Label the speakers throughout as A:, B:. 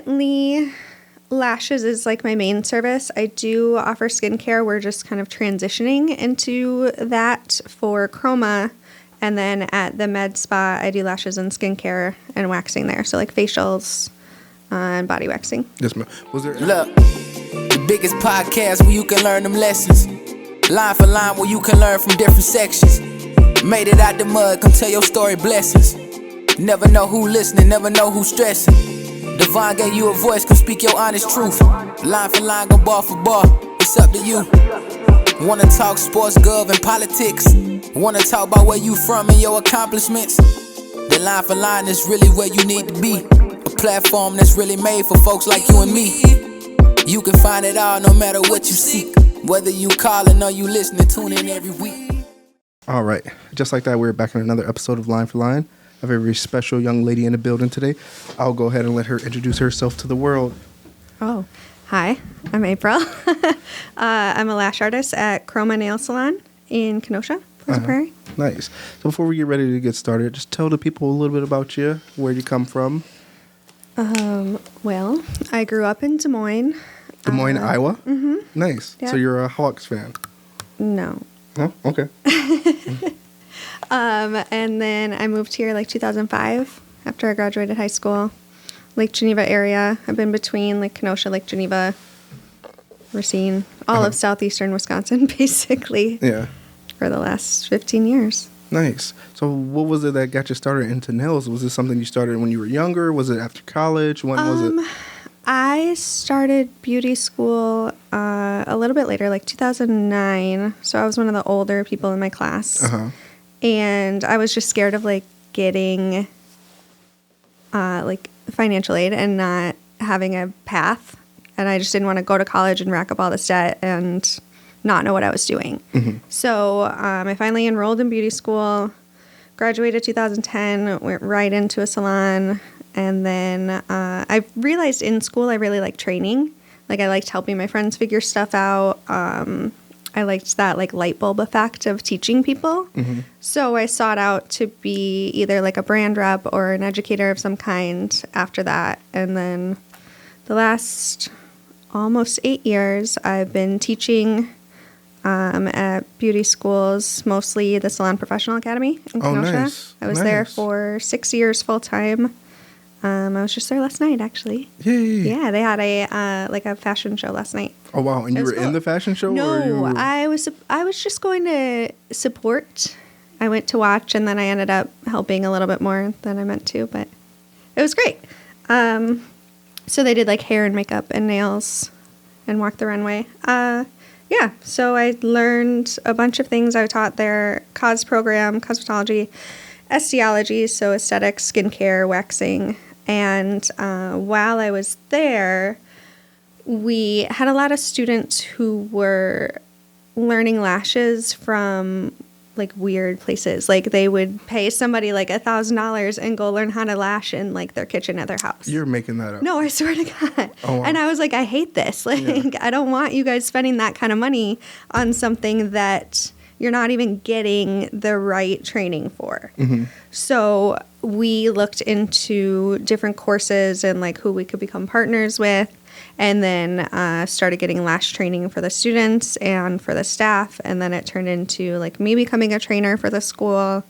A: currently, lashes is like my main service. I do offer skincare. We're just kind of transitioning into that for Khroma. And then at the med spa, I do lashes and skincare and waxing there. So like facials and body waxing.
B: Yes, ma'am. Was there...
C: Look, the biggest podcast where you can learn them lessons. Line for line where you can learn from different sections. Made it out the mud, come tell your story, blessings. Never know who listening, never know who stressing. Devon gave you a voice, come speak your honest truth. Line for line, go bar for bar, it's up to you. Wanna talk sports, gov, and politics? Wanna talk about where you from and your accomplishments? The Line for Line is really where you need to be. A platform that's really made for folks like you and me. You can find it all no matter what you seek. Whether you calling or you listening, tune in every week.
B: All right. Just like that, we're back in another episode of Line for Line. I have a very special young lady in the building today. I'll go ahead and let her introduce herself to the world.
A: Oh, hi. I'm April. I'm a lash artist at Khroma Nail Salon in Kenosha, Pleasant Prairie.
B: Nice. So before we get ready to get started, just tell the people a little bit about you, where you come from.
A: Well, I grew up in Des Moines.
B: Des Moines, Iowa?
A: Mm-hmm.
B: Nice.
A: Yeah.
B: So you're a Hawks fan?
A: No.
B: Oh, okay.
A: And then I moved here like 2005 after I graduated high school. Lake Geneva area. I've been between like Kenosha, Lake Geneva, Racine, all of southeastern Wisconsin, basically.
B: Yeah.
A: For the last 15 years.
B: Nice. So what was it that got you started into nails? Was this something you started when you were younger? Was it after college? When was it?
A: I started beauty school a little bit later, like 2009. So I was one of the older people in my class.
B: Uh-huh.
A: And I was just scared of like getting like financial aid and not having a path. And I just didn't want to go to college and rack up all this debt and not know what I was doing. Mm-hmm. So I finally enrolled in beauty school, graduated 2010, went right into a salon. And then I realized in school I really liked training. Like I liked helping my friends figure stuff out. I liked that like light bulb effect of teaching people. Mm-hmm. So I sought out to be either like a brand rep or an educator of some kind after that. And then the last almost 8 years I've been teaching at beauty schools, mostly the Salon Professional Academy in Kenosha.
B: Nice.
A: I was there for 6 years full time. I was just there last night, actually.
B: Yay.
A: Yeah, they had a fashion show last night.
B: Oh wow! And you were in the fashion show?
A: No, I was just going to support. I went to watch, and then I ended up helping a little bit more than I meant to, but it was great. So they did like hair and makeup and nails, and walked the runway. Yeah, so I learned a bunch of things. I taught their cos program, cosmetology, esteology, so aesthetics, skincare, waxing. And while I was there, we had a lot of students who were learning lashes from like weird places. Like they would pay somebody like $1,000 and go learn how to lash in like their kitchen at their house.
B: You're making that up.
A: No, I swear to God.
B: Oh, wow.
A: And I was like, I hate this. Like, yeah. I don't want you guys spending that kind of money on something that you're not even getting the right training for. Mm-hmm. So we looked into different courses and like who we could become partners with, and then started getting lash training for the students and for the staff. And then it turned into like me becoming a trainer for the school.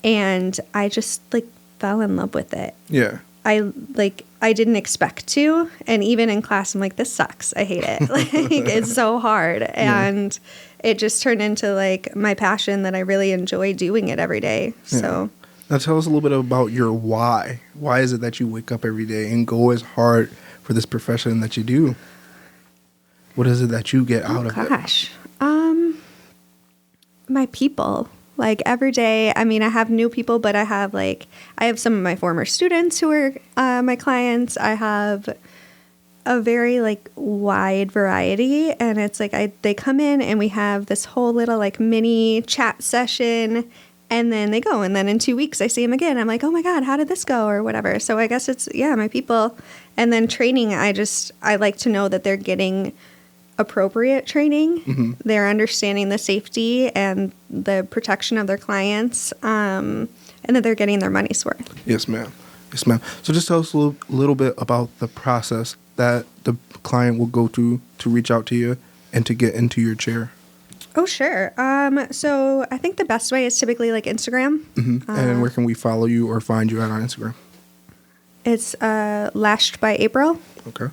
A: And I just like fell in love with it.
B: Yeah.
A: I didn't expect to. And even in class, I'm like, this sucks. I hate it. Like, it's so hard. And it just turned into like my passion that I really enjoy doing it every day. Yeah. So
B: now tell us a little bit about your why. Why is it that you wake up every day and go as hard for this profession that you do? What is it that you get out of it?
A: Gosh. My people. Like every day, I mean, I have new people, but I have some of my former students who are my clients. I have a very like wide variety, and it's like they come in and we have this whole little like mini chat session, and then they go, and then in 2 weeks I see them again. I'm like, oh my God, how did this go or whatever. So I guess it's my people. And then training, I like to know that they're getting appropriate training. Mm-hmm. They're understanding the safety and the protection of their clients, and that they're getting their money's worth.
B: Yes, ma'am. Yes, ma'am. So just tell us a little bit about the process that the client will go through to reach out to you and to get into your chair.
A: Oh, sure. So I think the best way is typically like Instagram.
B: And where can we follow you or find you at on Instagram?
A: It's Lashed by April.
B: Okay.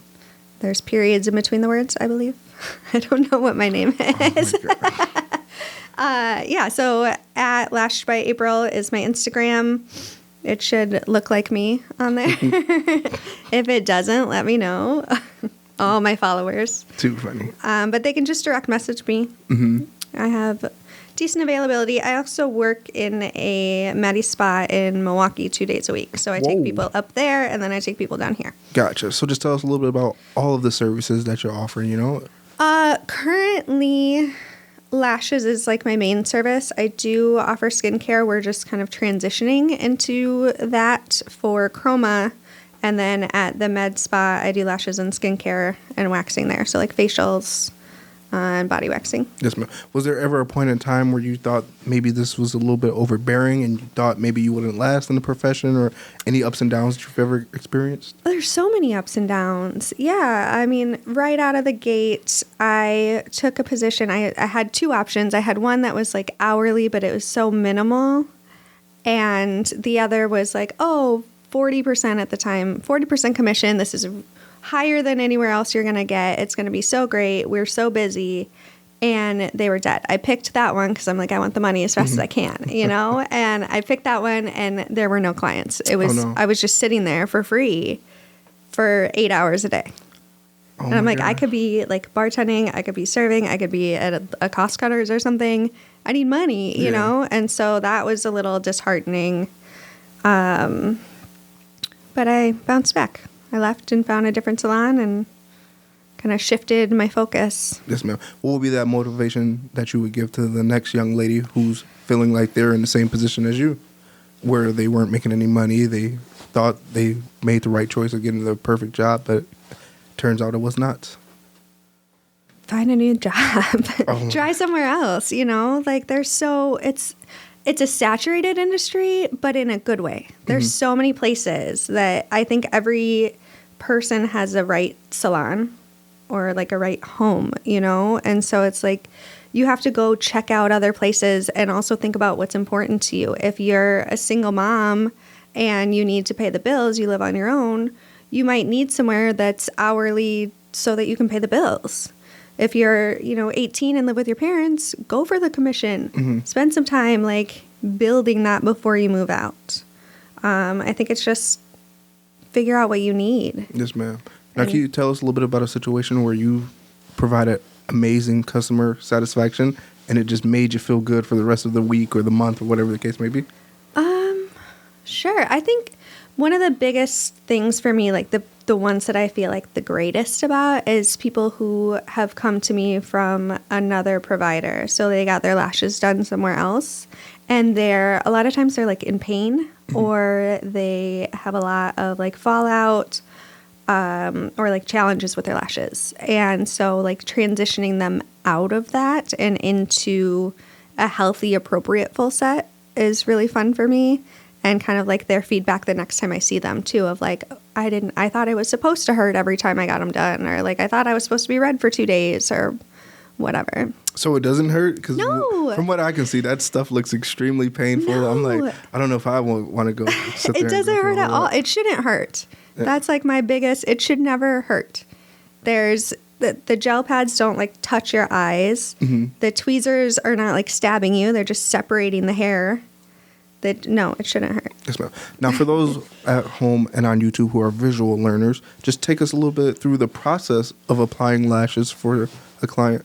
A: There's periods in between the words, I believe. I don't know what my name is.
B: Oh my
A: Yeah, so at Lashed by April is my Instagram. It should look like me on there. If it doesn't, let me know. All my followers.
B: Too funny.
A: But they can just direct message me. I have decent availability. I also work in a Medi Spa in Milwaukee 2 days a week. So I take people up there, and then I take people down here.
B: Gotcha. So just tell us a little bit about all of the services that you're offering, you know?
A: Currently, lashes is like my main service. I do offer skincare. We're just kind of transitioning into that for Khroma. And then at the med spa, I do lashes and skincare and waxing there. So like facials and body waxing.
B: Yes, ma'am. Was there ever a point in time where you thought maybe this was a little bit overbearing and you thought maybe you wouldn't last in the profession, or any ups and downs that you've ever experienced?
A: There's so many ups and downs. Yeah. I mean, right out of the gate, I took a position. I had two options. I had one that was like hourly, but it was so minimal. And the other was like, 40% at the time, 40% commission. This is higher than anywhere else you're going to get. It's going to be so great. We're so busy. And they were dead. I picked that one because I'm like, I want the money as fast as I can, you know? And I picked that one, and there were no clients. It was, I was just sitting there for free for 8 hours a day. And I'm like, I could be like bartending, I could be serving, I could be at a cost cutters or something. I need money, you know? And so that was a little disheartening. But I bounced back. I left and found a different salon and kind of shifted my focus.
B: Yes, ma'am. What would be that motivation that you would give to the next young lady who's feeling like they're in the same position as you, where they weren't making any money, they thought they made the right choice of getting the perfect job, but turns out it was not?
A: Find a new job. Try somewhere else, you know? Like it's a saturated industry, but in a good way. There's so many places that I think every person has a right salon or like a right home, you know? And so it's like you have to go check out other places and also think about what's important to you. If you're a single mom and you need to pay the bills, you live on your own, you might need somewhere that's hourly so that you can pay the bills. If you're, 18 and live with your parents, go for the commission. Spend some time like building that before you move out. I think it's just figure out what you need.
B: Yes, ma'am. Now, can you tell us a little bit about a situation where you provided amazing customer satisfaction and it just made you feel good for the rest of the week or the month or whatever the case may be?
A: Sure. I think one of the biggest things for me, like the ones that I feel like the greatest about, is people who have come to me from another provider. So they got their lashes done somewhere else, and a lot of times they're like in pain or they have a lot of like fallout or like challenges with their lashes. And so like transitioning them out of that and into a healthy, appropriate full set is really fun for me. And kind of like their feedback the next time I see them too, of like, I thought it was supposed to hurt every time I got them done, or like I thought I was supposed to be red for 2 days or whatever.
B: So it doesn't hurt? Because
A: no.
B: From what I can see, that stuff looks extremely painful. No. I'm like, I don't know if I want to go sit there.
A: It doesn't hurt at all. It shouldn't hurt. Yeah. That's like my biggest, it should never hurt. There's the gel pads don't like touch your eyes. The tweezers are not like stabbing you. They're just separating the hair. No, it shouldn't hurt.
B: Yes, ma'am. Now, for those at home and on YouTube who are visual learners, just take us a little bit through the process of applying lashes for a client.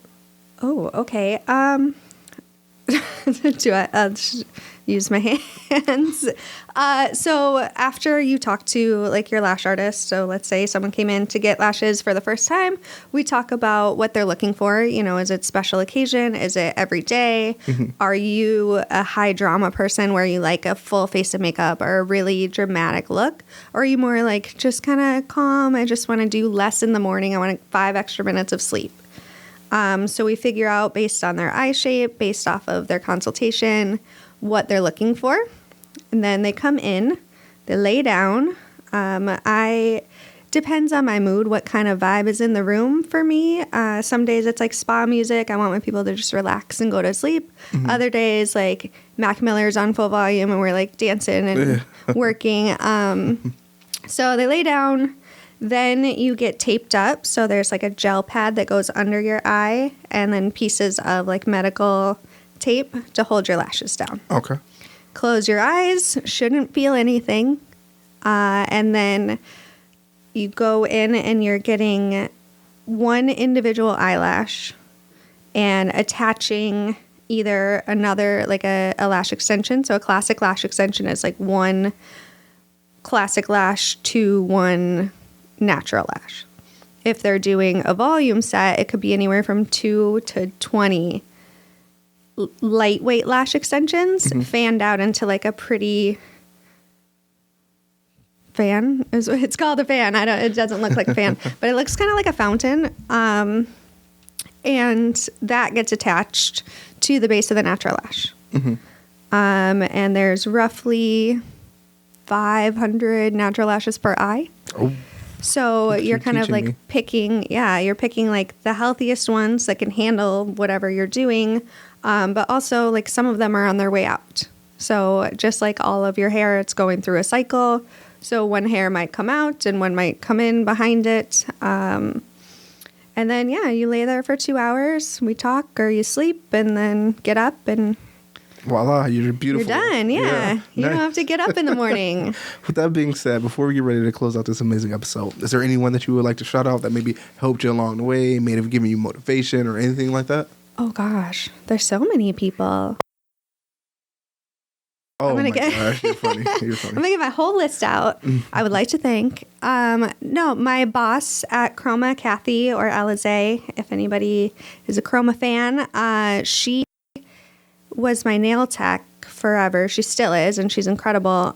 A: Oh, okay. Do I use my hands? So after you talk to like your lash artist, so let's say someone came in to get lashes for the first time, we talk about what they're looking for. Is it special occasion? Is it every day? Are you a high drama person where you like a full face of makeup or a really dramatic look? Or are you more like just kind of calm? I just want to do less in the morning. I want 5 extra minutes of sleep. So we figure out based on their eye shape, based off of their consultation, what they're looking for. And then they come in, they lay down, I depends on my mood, what kind of vibe is in the room for me. Some days it's like spa music. I want my people to just relax and go to sleep. Other days, like Mac Miller's on full volume and we're like dancing and working. So they lay down. Then you get taped up. So there's like a gel pad that goes under your eye and then pieces of like medical tape to hold your lashes down.
B: Okay.
A: Close your eyes. Shouldn't feel anything. And then you go in and you're getting one individual eyelash and attaching either another, like a lash extension. So a classic lash extension is like one classic lash to one natural lash. If they're doing a volume set, it could be anywhere from 2 to 20 lightweight lash extensions fanned out into like a pretty fan. It's called a fan. It doesn't look like a fan, but it looks kind of like a fountain. And that gets attached to the base of the natural lash. And there's roughly 500 natural lashes per eye.
B: Oh.
A: So you're kind of like
B: me.
A: you're picking like the healthiest ones that can handle whatever you're doing. But also like some of them are on their way out. So just like all of your hair, it's going through a cycle. So one hair might come out and one might come in behind it. And then, you lay there for 2 hours. We talk or you sleep and then get up and
B: voila, you're beautiful.
A: you're done. Yeah. You don't have to get up in the morning.
B: With that being said, before we get ready to close out this amazing episode, is there anyone that you would like to shout out that maybe helped you along the way, may have given you motivation or anything like that?
A: Oh, gosh. There's so many people.
B: Oh, my gosh. You're funny. You're funny.
A: I'm going to get my whole list out. I would like to thank, my boss at Chroma, Kathy or Alizé, if anybody is a Chroma fan, she was my nail tech forever. She still is, and she's incredible.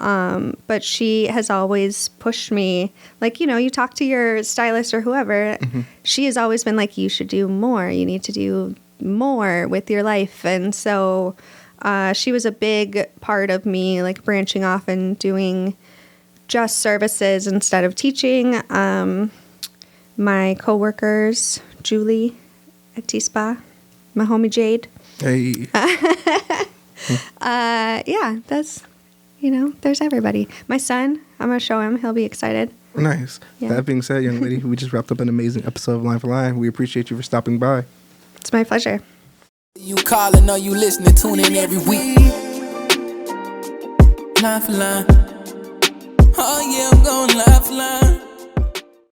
A: But she has always pushed me. Like, you talk to your stylist or whoever. She has always been like, you should do more. You need to do more with your life. And so she was a big part of me, like branching off and doing just services instead of teaching. My coworkers, Julie at T-Spa, my homie Jade.
B: Hey.
A: That's, there's everybody. My son, I'm going to show him. He'll be excited.
B: Nice.
A: Yeah.
B: That being said, young lady, we just wrapped up an amazing episode of Line for Line. We appreciate you for stopping by.
A: It's my pleasure.
C: You calling or you listening, tune in every week. Line for line. Oh yeah, I'm going line for line.